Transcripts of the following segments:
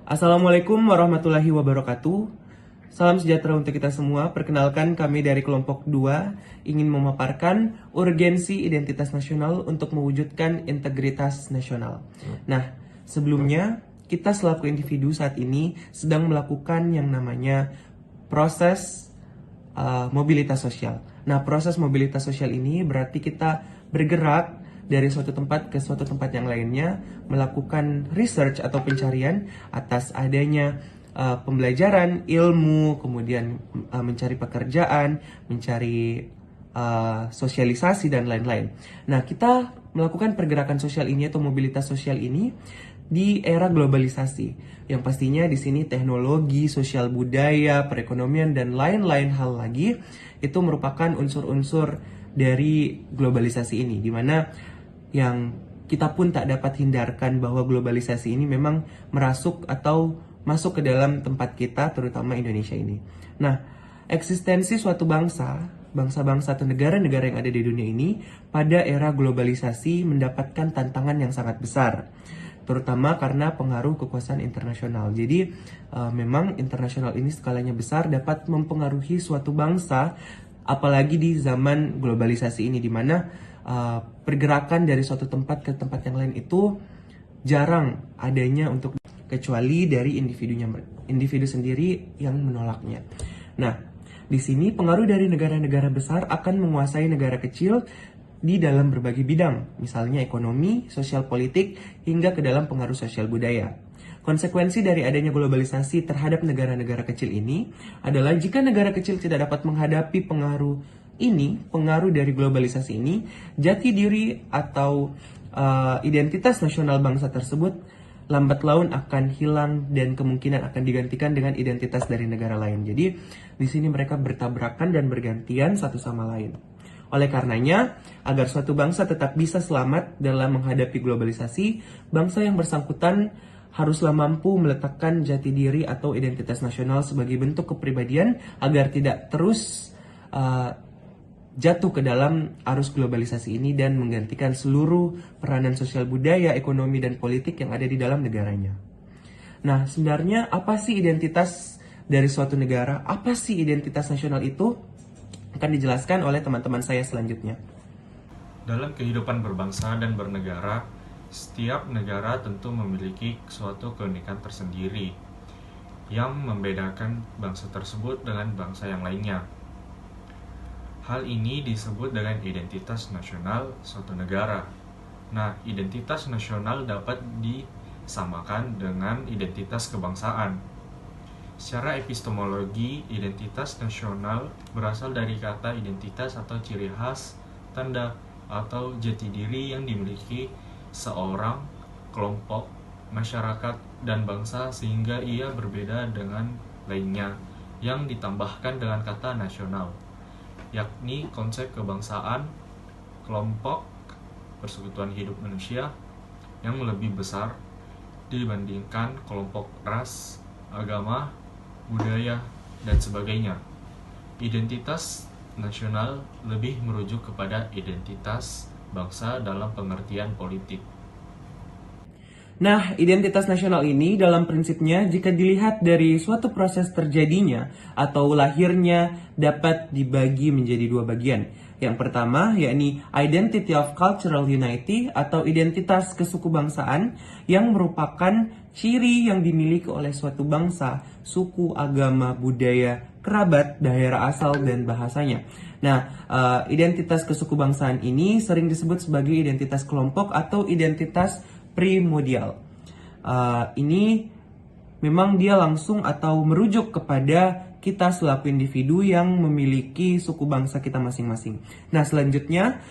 Assalamualaikum warahmatullahi wabarakatuh. Salam sejahtera untuk kita semua. Perkenalkan, kami dari kelompok 2 ingin memaparkan urgensi identitas nasional untuk mewujudkan integritas nasional. Nah, sebelumnya kita selaku individu saat ini sedang melakukan yang namanya proses mobilitas sosial. Nah, proses mobilitas sosial ini berarti kita bergerak dari suatu tempat ke suatu tempat yang lainnya, melakukan research atau pencarian atas adanya pembelajaran, ilmu, kemudian mencari pekerjaan, mencari sosialisasi, dan lain-lain. Nah, kita melakukan pergerakan sosial ini atau mobilitas sosial ini di era globalisasi, yang pastinya di sini teknologi, sosial budaya, perekonomian, dan lain-lain hal lagi itu merupakan unsur-unsur dari globalisasi ini, di mana yang kita pun tak dapat hindarkan bahwa globalisasi ini memang merasuk atau masuk ke dalam tempat kita, terutama Indonesia ini. Nah, eksistensi suatu bangsa-bangsa atau negara-negara yang ada di dunia ini pada era globalisasi mendapatkan tantangan yang sangat besar, terutama karena pengaruh kekuasaan internasional. Jadi memang internasional ini skalanya besar, dapat mempengaruhi suatu bangsa, apalagi di zaman globalisasi ini, di mana pergerakan dari suatu tempat ke tempat yang lain itu jarang adanya, untuk kecuali dari individu sendiri yang menolaknya. Nah, di sini pengaruh dari negara-negara besar akan menguasai negara kecil di dalam berbagai bidang, misalnya ekonomi, sosial politik, hingga ke dalam pengaruh sosial budaya. Konsekuensi dari adanya globalisasi terhadap negara-negara kecil ini adalah jika negara kecil tidak dapat menghadapi pengaruh dari globalisasi ini, jati diri atau identitas nasional bangsa tersebut lambat laun akan hilang dan kemungkinan akan digantikan dengan identitas dari negara lain. Jadi di sini mereka bertabrakan dan bergantian satu sama lain. Oleh karenanya, agar suatu bangsa tetap bisa selamat dalam menghadapi globalisasi, bangsa yang bersangkutan haruslah mampu meletakkan jati diri atau identitas nasional sebagai bentuk kepribadian agar tidak terus jatuh ke dalam arus globalisasi ini dan menggantikan seluruh peranan sosial budaya, ekonomi, dan politik yang ada di dalam negaranya. Nah, sebenarnya apa sih identitas dari suatu negara? Apa sih identitas nasional itu? Akan dijelaskan oleh teman-teman saya selanjutnya. Dalam kehidupan berbangsa dan bernegara, setiap negara tentu memiliki suatu keunikan tersendiri yang membedakan bangsa tersebut dengan bangsa yang lainnya. Hal ini disebut dengan identitas nasional suatu negara. Nah, identitas nasional dapat disamakan dengan identitas kebangsaan. Secara epistemologi, identitas nasional berasal dari kata identitas atau ciri khas, tanda, atau jati diri yang dimiliki seorang, kelompok, masyarakat, dan bangsa sehingga ia berbeda dengan lainnya, yang ditambahkan dengan kata nasional, yakni konsep kebangsaan, kelompok, persekutuan hidup manusia yang lebih besar dibandingkan kelompok ras, agama, budaya, dan sebagainya. Identitas nasional lebih merujuk kepada identitas bangsa dalam pengertian politik. Nah, identitas nasional ini dalam prinsipnya jika dilihat dari suatu proses terjadinya atau lahirnya dapat dibagi menjadi dua bagian. Yang pertama yakni identity of cultural unity atau identitas kesukubangsaan yang merupakan ciri yang dimiliki oleh suatu bangsa, suku, agama, budaya, kerabat, daerah asal, dan bahasanya. Nah, identitas kesukubangsaan ini sering disebut sebagai identitas kelompok atau identitas primordial. Ini memang dia langsung atau merujuk kepada kita selaku individu yang memiliki suku bangsa kita masing-masing. Nah, selanjutnya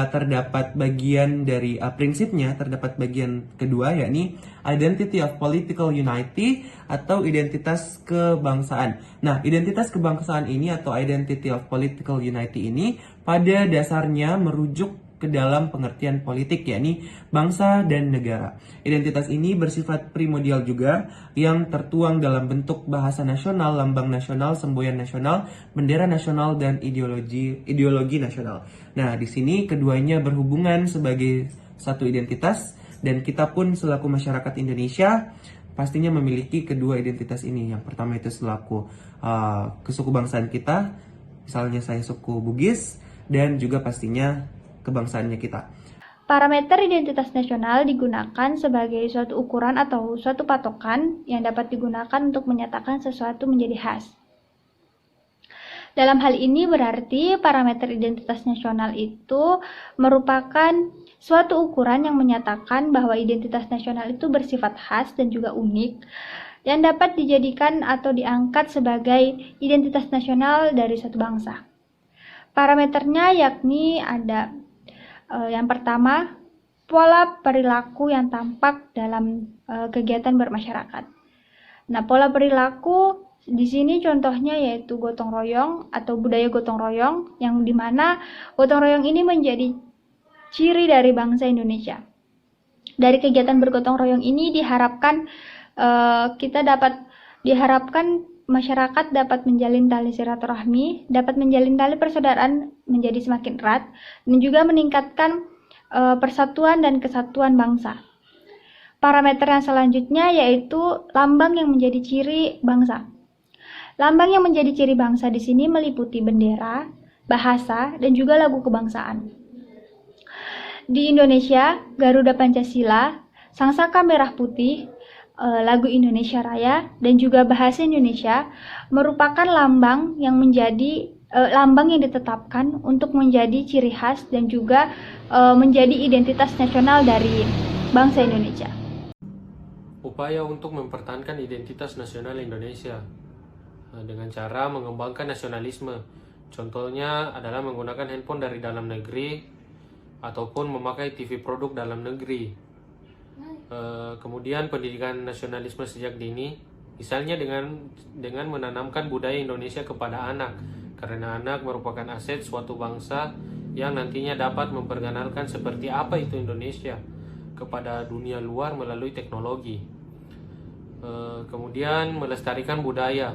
terdapat bagian dari prinsipnya, terdapat bagian kedua yakni identity of political unity atau identitas kebangsaan. Nah, identitas kebangsaan ini atau identity of political unity ini pada dasarnya merujuk ke dalam pengertian politik, yakni bangsa dan negara. Identitas ini bersifat primordial juga, yang tertuang dalam bentuk bahasa nasional, lambang nasional, semboyan nasional, bendera nasional, dan ideologi nasional. Nah, di sini keduanya berhubungan sebagai satu identitas, dan kita pun selaku masyarakat Indonesia pastinya memiliki kedua identitas ini. Yang pertama itu selaku kesukubangsaan kita, misalnya saya suku Bugis, dan juga pastinya kebangsaannya kita. Parameter identitas nasional digunakan sebagai suatu ukuran atau suatu patokan yang dapat digunakan untuk menyatakan sesuatu menjadi khas. Dalam hal ini berarti parameter identitas nasional itu merupakan suatu ukuran yang menyatakan bahwa identitas nasional itu bersifat khas dan juga unik yang dapat dijadikan atau diangkat sebagai identitas nasional dari suatu bangsa. Parameternya yakni ada yang pertama, pola perilaku yang tampak dalam kegiatan bermasyarakat. Nah, pola perilaku di sini contohnya yaitu gotong royong atau budaya gotong royong, yang dimana gotong royong ini menjadi ciri dari bangsa Indonesia. Dari kegiatan bergotong royong ini diharapkan masyarakat dapat menjalin tali silaturahmi, dapat menjalin tali persaudaraan menjadi semakin erat, dan juga meningkatkan persatuan dan kesatuan bangsa. Parameter yang selanjutnya yaitu lambang yang menjadi ciri bangsa. Lambang yang menjadi ciri bangsa di sini meliputi bendera, bahasa, dan juga lagu kebangsaan. Di Indonesia, Garuda Pancasila, Sangsaka Merah Putih, lagu Indonesia Raya, dan juga bahasa Indonesia merupakan lambang yang ditetapkan untuk menjadi ciri khas dan juga menjadi identitas nasional dari bangsa Indonesia. Upaya untuk mempertahankan identitas nasional Indonesia dengan cara mengembangkan nasionalisme. Contohnya adalah menggunakan handphone dari dalam negeri ataupun memakai TV produk dalam negeri. Kemudian pendidikan nasionalisme sejak dini, misalnya dengan menanamkan budaya Indonesia kepada anak, karena anak merupakan aset suatu bangsa yang nantinya dapat memperkenalkan seperti apa itu Indonesia kepada dunia luar melalui teknologi. Kemudian melestarikan budaya.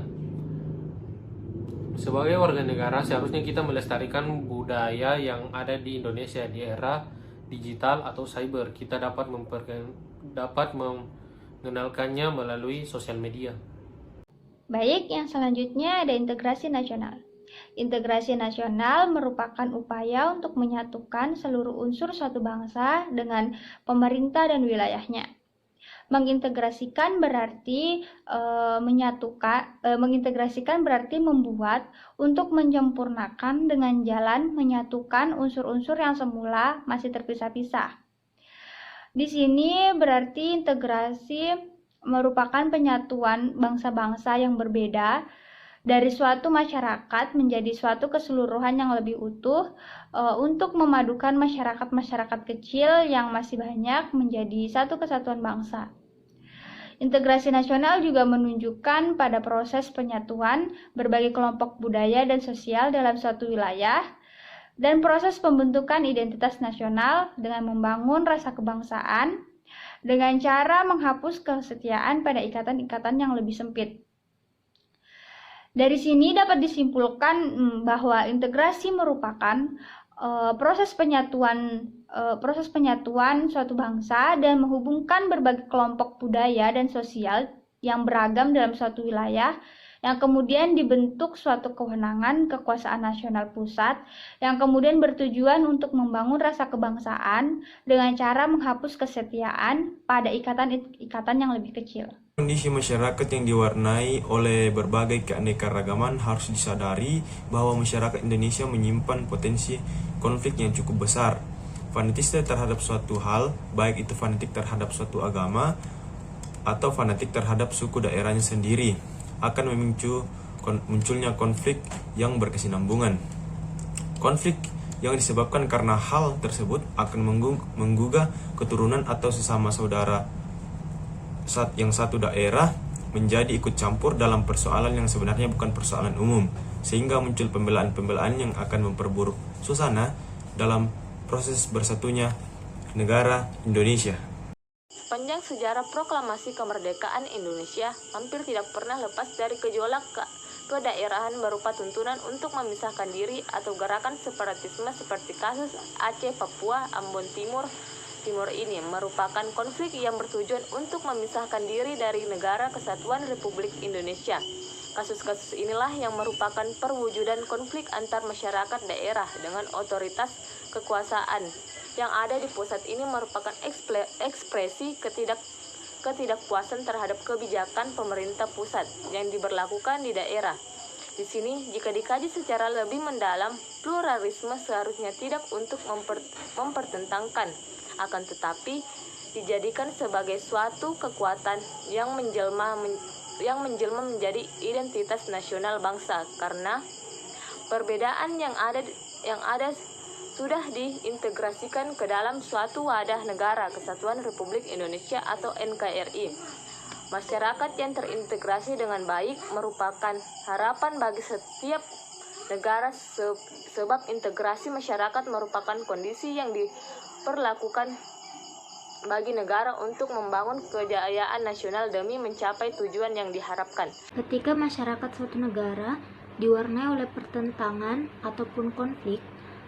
Sebagai warga negara seharusnya kita melestarikan budaya yang ada di Indonesia di era digital atau cyber. Kita dapat mengenalkannya melalui sosial media. Baik, yang selanjutnya ada integrasi nasional. Integrasi nasional merupakan upaya untuk menyatukan seluruh unsur suatu bangsa dengan pemerintah dan wilayahnya. Mengintegrasikan berarti membuat untuk menyempurnakan dengan jalan menyatukan unsur-unsur yang semula masih terpisah-pisah. Di sini berarti integrasi merupakan penyatuan bangsa-bangsa yang berbeda dari suatu masyarakat menjadi suatu keseluruhan yang lebih utuh untuk memadukan masyarakat-masyarakat kecil yang masih banyak menjadi satu kesatuan bangsa. Integrasi nasional juga menunjukkan pada proses penyatuan berbagai kelompok budaya dan sosial dalam suatu wilayah dan proses pembentukan identitas nasional dengan membangun rasa kebangsaan dengan cara menghapus kesetiaan pada ikatan-ikatan yang lebih sempit. Dari sini dapat disimpulkan bahwa integrasi merupakan proses penyatuan suatu bangsa dan menghubungkan berbagai kelompok budaya dan sosial yang beragam dalam suatu wilayah yang kemudian dibentuk suatu kewenangan kekuasaan nasional pusat yang kemudian bertujuan untuk membangun rasa kebangsaan dengan cara menghapus kesetiaan pada ikatan-ikatan yang lebih kecil. Kondisi masyarakat yang diwarnai oleh berbagai keanekaragaman harus disadari bahwa masyarakat Indonesia menyimpan potensi konflik yang cukup besar. Fanatisme terhadap suatu hal, baik itu fanatik terhadap suatu agama atau fanatik terhadap suku daerahnya sendiri, akan memicu munculnya konflik yang berkesinambungan. Konflik yang disebabkan karena hal tersebut akan menggugah keturunan atau sesama saudara yang satu daerah menjadi ikut campur dalam persoalan yang sebenarnya bukan persoalan umum, sehingga muncul pembelaan-pembelaan yang akan memperburuk suasana dalam proses bersatunya negara Indonesia. Sepanjang sejarah proklamasi kemerdekaan Indonesia, hampir tidak pernah lepas dari gejolak kedaerahan berupa tuntunan untuk memisahkan diri atau gerakan separatisme seperti kasus Aceh, Papua, Ambon Timur, Timur ini merupakan konflik yang bertujuan untuk memisahkan diri dari Negara Kesatuan Republik Indonesia. Kasus-kasus inilah yang merupakan perwujudan konflik antar masyarakat daerah dengan otoritas kekuasaan yang ada di pusat. Ini merupakan ekspresi ketidakpuasan terhadap kebijakan pemerintah pusat yang diberlakukan di daerah. Di sini, jika dikaji secara lebih mendalam, pluralisme seharusnya tidak untuk mempertentangkan, akan tetapi dijadikan sebagai suatu kekuatan yang menjelma menjadi identitas nasional bangsa, karena perbedaan yang ada sudah diintegrasikan ke dalam suatu wadah Negara Kesatuan Republik Indonesia atau NKRI. Masyarakat yang terintegrasi dengan baik merupakan harapan bagi setiap negara, sebab integrasi masyarakat merupakan kondisi yang diperlakukan bagi negara untuk membangun kejayaan nasional demi mencapai tujuan yang diharapkan. Ketika masyarakat suatu negara diwarnai oleh pertentangan ataupun konflik,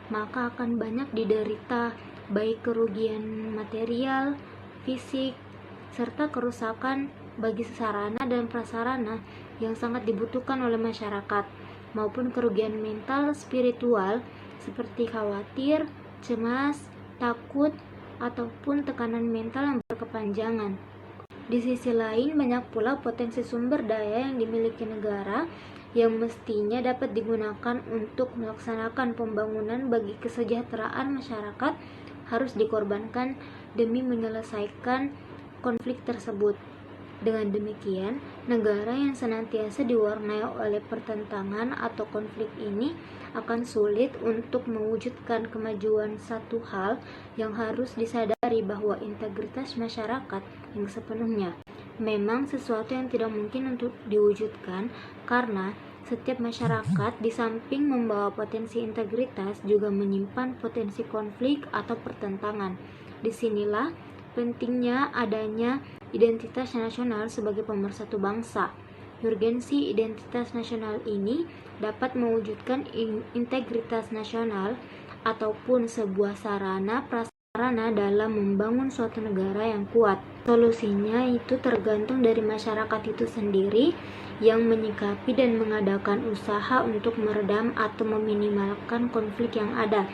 maka akan banyak diderita baik kerugian material, fisik, serta kerusakan bagi sarana dan prasarana yang sangat dibutuhkan oleh masyarakat, maupun kerugian mental spiritual seperti khawatir, cemas, takut, ataupun tekanan mental yang berkepanjangan. Di sisi lain, banyak pula potensi sumber daya yang dimiliki negara yang mestinya dapat digunakan untuk melaksanakan pembangunan bagi kesejahteraan masyarakat harus dikorbankan demi menyelesaikan konflik tersebut. Dengan demikian, negara yang senantiasa diwarnai oleh pertentangan atau konflik ini akan sulit untuk mewujudkan kemajuan. Satu hal yang harus disadari bahwa integritas masyarakat yang sepenuhnya memang sesuatu yang tidak mungkin untuk diwujudkan, karena setiap masyarakat di samping membawa potensi integritas juga menyimpan potensi konflik atau pertentangan. Disinilah pentingnya adanya identitas nasional sebagai pemersatu bangsa. Urgensi identitas nasional ini dapat mewujudkan integritas nasional ataupun sebuah sarana prasarana dalam membangun suatu negara yang kuat. Solusinya itu tergantung dari masyarakat itu sendiri yang menyikapi dan mengadakan usaha untuk meredam atau meminimalkan konflik yang ada.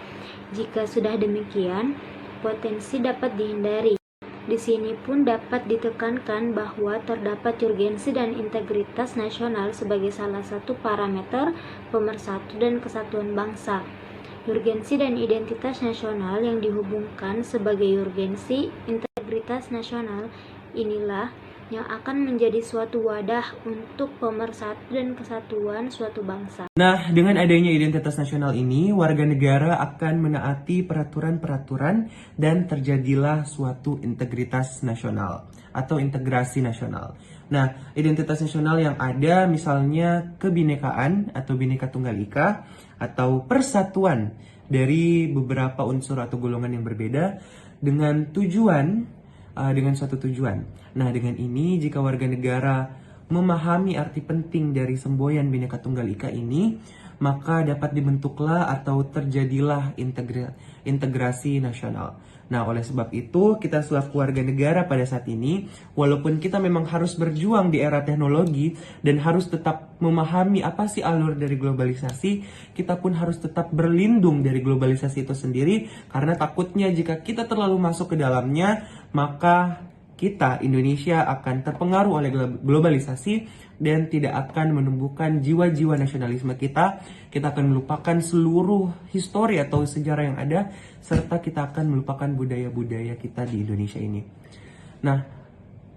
Jika sudah demikian, potensi dapat dihindari. Di sini pun dapat ditekankan bahwa terdapat urgensi dan integritas nasional sebagai salah satu parameter pemersatu dan kesatuan bangsa. Urgensi dan identitas nasional yang dihubungkan sebagai urgensi integritas nasional inilah yang akan menjadi suatu wadah untuk pemersatu dan kesatuan suatu bangsa. Nah, dengan adanya identitas nasional ini, warga negara akan menaati peraturan-peraturan dan terjadilah suatu integritas nasional atau integrasi nasional. Nah, identitas nasional yang ada misalnya kebinekaan atau Bhinneka Tunggal Ika atau persatuan dari beberapa unsur atau golongan yang berbeda dengan suatu tujuan. Nah, dengan ini jika warga negara memahami arti penting dari semboyan Bhinneka Tunggal Ika ini, maka dapat dibentuklah atau terjadilah integrasi nasional. Nah, oleh sebab itu, kita selaku warga negara pada saat ini, walaupun kita memang harus berjuang di era teknologi dan harus tetap memahami apa sih alur dari globalisasi, kita pun harus tetap berlindung dari globalisasi itu sendiri, karena takutnya jika kita terlalu masuk ke dalamnya, maka kita, Indonesia, akan terpengaruh oleh globalisasi dan tidak akan menumbuhkan jiwa-jiwa nasionalisme kita. Kita akan melupakan seluruh histori atau sejarah yang ada, serta kita akan melupakan budaya-budaya kita di Indonesia ini. Nah,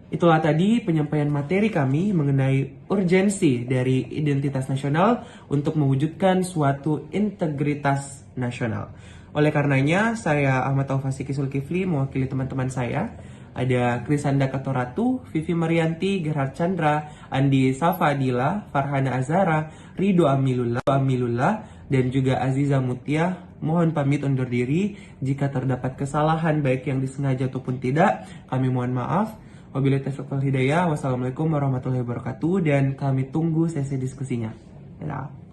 itulah tadi penyampaian materi kami mengenai urgensi dari identitas nasional untuk mewujudkan suatu integritas nasional. Oleh karenanya, saya Ahmad Taufasiki Zulkifli mewakili teman-teman saya. Ada Krisanda Katoratu, Vivi Marianti, Gerhard Chandra, Andi Safadila, Farhana Azara, Ridho Amilullah, dan juga Aziza Mutia. Mohon pamit undur diri. Jika terdapat kesalahan baik yang disengaja ataupun tidak, kami mohon maaf. Wabillahi taufiq wal hidayah. Wassalamualaikum warahmatullahi wabarakatuh. Dan kami tunggu sesi diskusinya. Dadah.